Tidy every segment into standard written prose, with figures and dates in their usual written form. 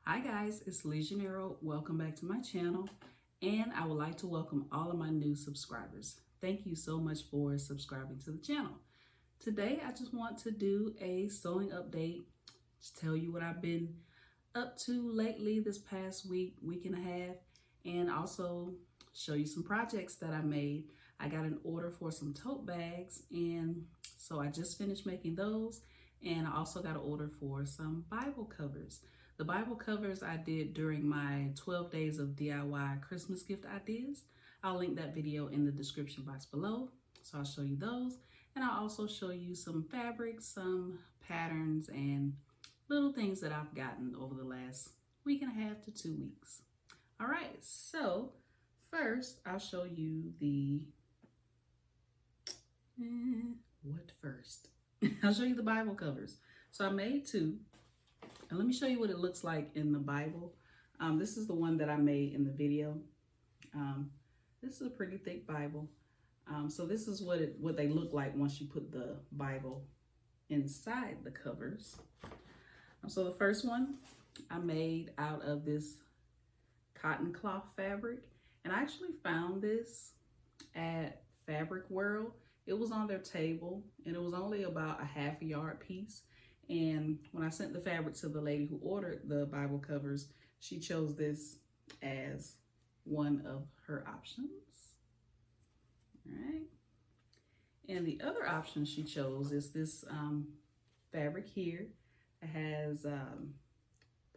Hi guys, it's Legionero. Welcome back to my channel, and I would like to welcome all of my new subscribers. Thank you so much for subscribing to the channel. Today I just want to do a sewing update, just tell you what I've been up to lately this past week and a half, and also show you some projects that I made. I got an order for some tote bags, and so I just finished making those, and I also got an order for some Bible covers. The Bible covers I did during my 12 days of DIY Christmas gift ideas. I'll link that video in the description box below. So I'll show you those. And I'll also show you some fabrics, some patterns, and little things that I've gotten over the last week and a half to 2 weeks. All right, so first I'll show you what first? I'll show you the Bible covers. So I made two. And let me show you what it looks like in the Bible. This is the one that I made in the video. This is a pretty thick Bible. So this is what they look like once you put the Bible inside the covers. So the first one I made out of this cotton cloth fabric. And I actually found this at Fabric World. It was on their table and it was only about a half a yard piece. And when I sent the fabric to the lady who ordered the Bible covers, she chose this as one of her options. All right. And the other option she chose is this fabric here. It has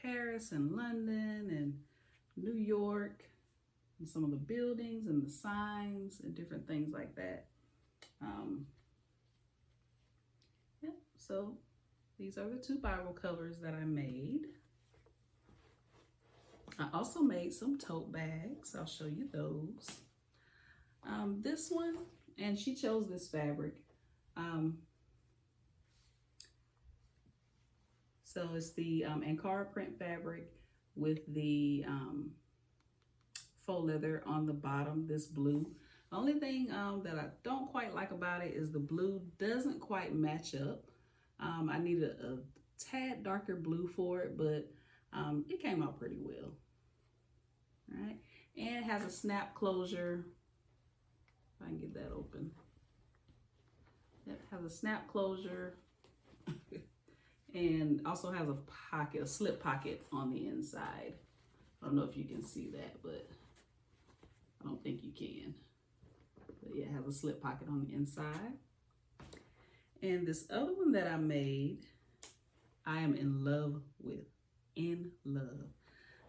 Paris and London and New York and some of the buildings and the signs and different things like that. So these are the two Bible covers that I made. I also made some tote bags. I'll show you those. This one, and she chose this fabric. So it's the Ankara print fabric with the faux leather on the bottom, this blue. The only thing that I don't quite like about it is the blue doesn't quite match up. I needed a tad darker blue for it, but it came out pretty well. All right, and it has a snap closure. If I can get that open. It has a snap closure and also has a pocket, a slip pocket on the inside. I don't know if you can see that, but I don't think you can. But yeah, it has a slip pocket on the inside. And this other one that I made, I am in love with. In love.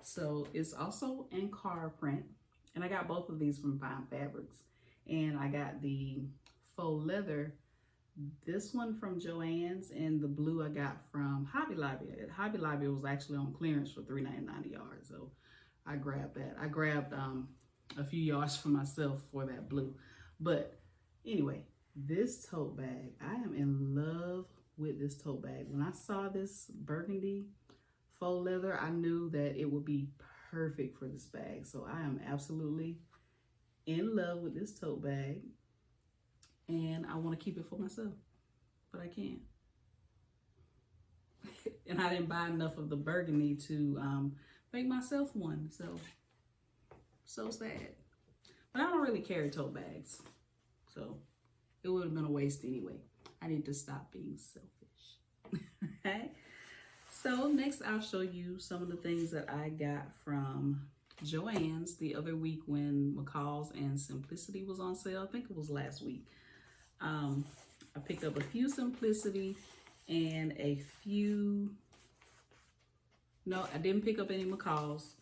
So it's also Ankara print. And I got both of these from Fine Fabrics. And I got the faux leather. This one from Joann's, and the blue I got from Hobby Lobby. At Hobby Lobby, it was actually on clearance for $3.99 a yard. So I grabbed that. I grabbed a few yards for myself for that blue. But anyway, this tote bag, I am in love with this tote bag. When I saw this burgundy faux leather, I knew that it would be perfect for this bag. So I am absolutely in love with this tote bag. And I want to keep it for myself, but I can't. And I didn't buy enough of the burgundy to make myself one. So sad. But I don't really carry tote bags. So it would have been a waste anyway. I need to stop being selfish. Okay. So next I'll show you some of the things that I got from Joann's the other week when McCall's and Simplicity was on sale. I think it was last week. I picked up a few Simplicity and a few, no, I didn't pick up any McCall's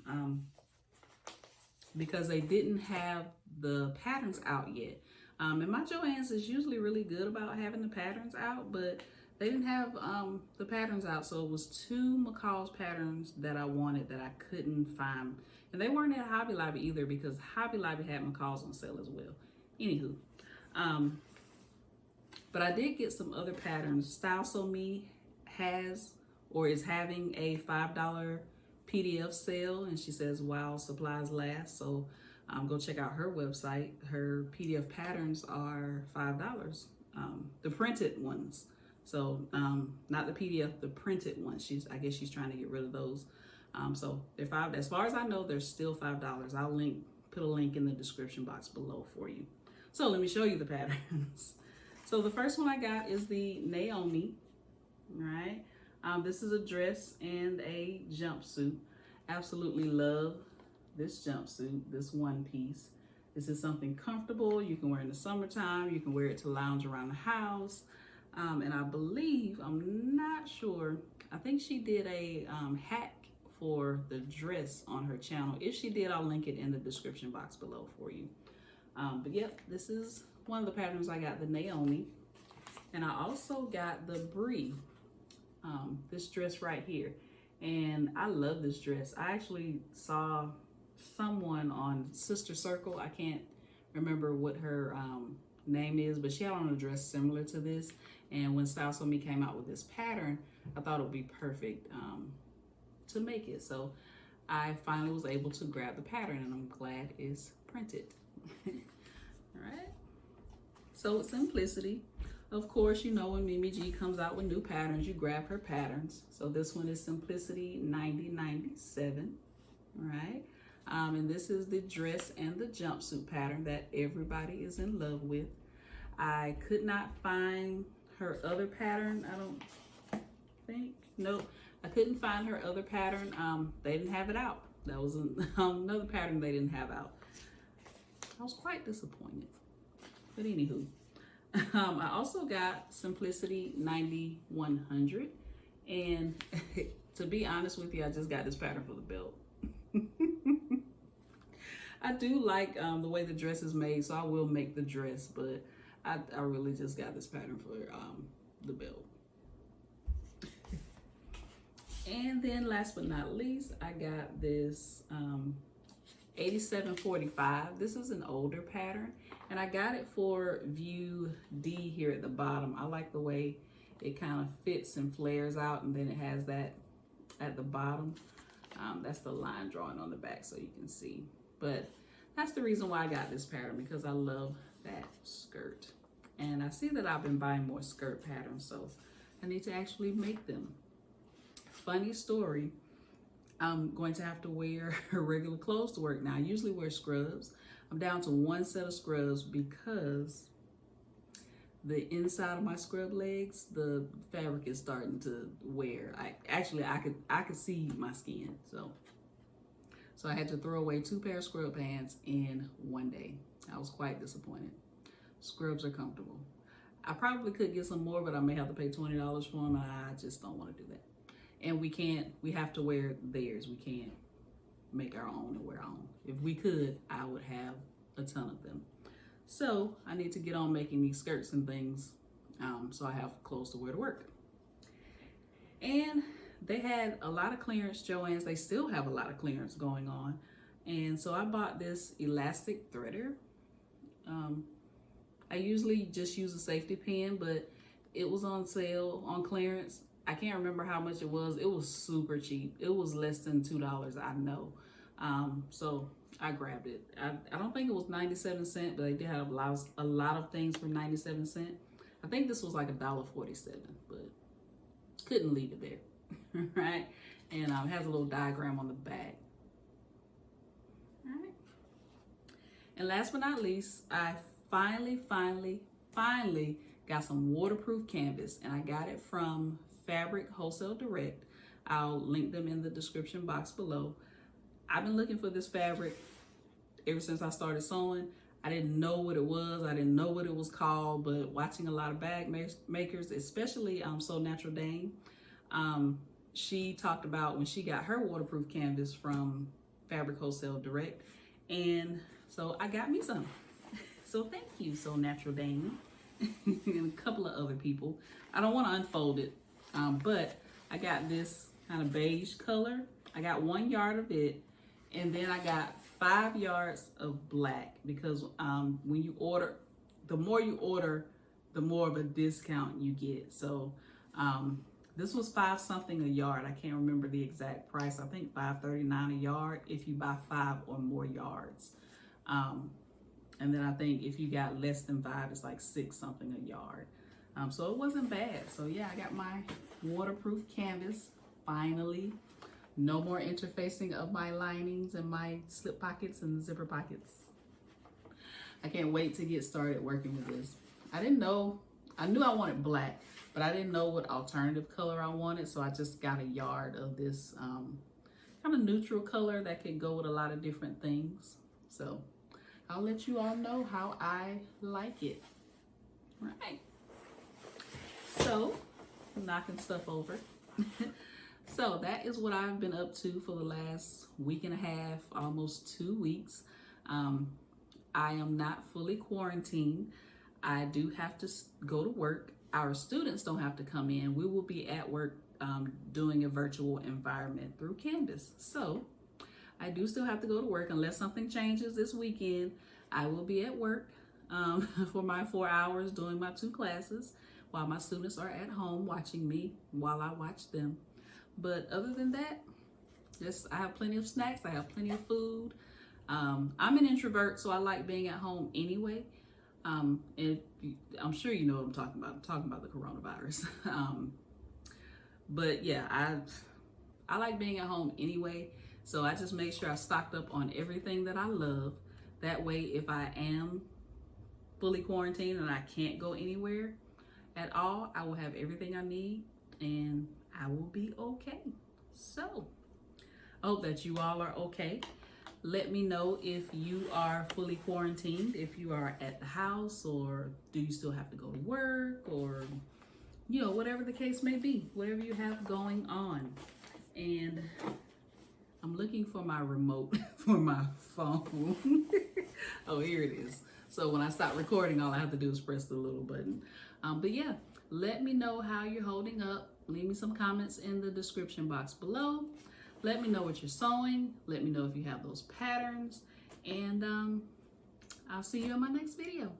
because they didn't have the patterns out yet. And my Joann's is usually really good about having the patterns out, but they didn't have the patterns out. So it was two McCall's patterns that I wanted that I couldn't find. And they weren't at Hobby Lobby either because Hobby Lobby had McCall's on sale as well. Anywho, but I did get some other patterns. Style So Me has or is having a $5 PDF sale, and she says while supplies last. So go check out her website. Her PDF patterns are $5, the printed ones. So not the PDF, the printed ones. I guess she's trying to get rid of those. So they're five. As far as I know, they're still $5. I'll put a link in the description box below for you. So let me show you the patterns. So the first one I got is the Naomi, right? This is a dress and a jumpsuit. Absolutely love this jumpsuit, this one piece. This is something comfortable. You can wear in the summertime. You can wear it to lounge around the house. And I believe, I'm not sure, I think she did a hack for the dress on her channel. If she did, I'll link it in the description box below for you. But yep, this is one of the patterns I got, the Naomi. And I also got the Brie, this dress right here. And I love this dress. I actually saw someone on Sister Circle. I can't remember what her name is, but she had on a dress similar to this. And when Style Sew Me came out with this pattern, I thought it would be perfect to make it. So I finally was able to grab the pattern, and I'm glad it's printed. All right. So Simplicity. Of course, you know when Mimi G comes out with new patterns, you grab her patterns. So this one is Simplicity 9097, right? And this is the dress and the jumpsuit pattern that everybody is in love with. I could not find her other pattern. I don't think, nope. I couldn't find her other pattern. They didn't have it out. That was another pattern they didn't have out. I was quite disappointed, but anywho. I also got Simplicity 9100, and to be honest with you, I just got this pattern for the belt. I do like the way the dress is made, so I will make the dress, but I really just got this pattern for the belt. And then last but not least, I got this 8745. This is an older pattern, and I got it for view D here at the bottom. I like the way it kind of fits and flares out, and then it has that at the bottom. That's the line drawing on the back so you can see. But that's the reason why I got this pattern, because I love that skirt. And I see that I've been buying more skirt patterns, so I need to actually make them. Funny story. I'm going to have to wear regular clothes to work now. I usually wear scrubs. I'm down to one set of scrubs because the inside of my scrub legs, the fabric is starting to wear. I could see my skin. So I had to throw away 2 pair of scrub pants in one day. I was quite disappointed. Scrubs are comfortable. I probably could get some more, but I may have to pay $20 for them. I just don't want to do that. And we have to wear theirs. We can't make our own and wear our own. If we could, I would have a ton of them. So I need to get on making these skirts and things so I have clothes to wear to work. And they had a lot of clearance, Joann's. They still have a lot of clearance going on. And so I bought this elastic threader. I usually just use a safety pin, but it was on sale on clearance. I can't remember how much it was. It was super cheap. It was less than $2, I know. So I grabbed it. I don't think it was 97 cents, but they did have a lot of things for 97 cents. I think this was like $1.47, but couldn't leave it there, right? And it has a little diagram on the back. All right. And last but not least, I finally got some waterproof canvas, and I got it from Fabric Wholesale Direct. I'll link them in the description box below. I've been looking for this fabric ever since I started sewing. I didn't know what it was. I didn't know what it was called, but watching a lot of bag makers, especially Sew Natural Dame, she talked about when she got her waterproof canvas from Fabric Wholesale Direct. And so I got me some. So thank you, Sew Natural Dame, and a couple of other people. I don't want to unfold it, but I got this kind of beige color. I got 1 yard of it, and then I got 5 yards of black, because when you order, the more you order, the more of a discount you get. So this was $5 something a yard. I can't remember the exact price. I think $5.39 a yard if you buy 5 or more yards. And then I think if you got less than 5, it's like $6 something a yard. So it wasn't bad. So yeah, I got my waterproof canvas finally. No more interfacing of my linings and my slip pockets and zipper pockets. I can't wait to get started working with this. I knew I wanted black, but I didn't know what alternative color I wanted, so I just got a yard of this kind of neutral color that could go with a lot of different things. So I'll let you all know how I like it. Right. So, knocking stuff over. So that is what I've been up to for the last week and a half, almost 2 weeks. I am not fully quarantined. I do have to go to work. Our students don't have to come in. We will be at work doing a virtual environment through Canvas. So I do still have to go to work unless something changes this weekend. I will be at work for my 4 hours doing my 2 classes while my students are at home watching me while I watch them. But other than that, I have plenty of snacks. I have plenty of food. I'm an introvert, so I like being at home anyway. And I'm sure you know what I'm talking about. I'm talking about the coronavirus. But yeah, I like being at home anyway. So I just make sure I stocked up on everything that I love. That way, if I am fully quarantined and I can't go anywhere at all, I will have everything I need and I will be okay. So I hope that you all are okay. Let me know if you are fully quarantined, if you are at the house, or do you still have to go to work, or, you know, whatever the case may be, whatever you have going on. And I'm looking for my remote for my phone. Oh, here it is. So when I stop recording, all I have to do is press the little button. But yeah, let me know how you're holding up. Leave me some comments in the description box below. Let me know what you're sewing. Let me know if you have those patterns. And I'll see you in my next video.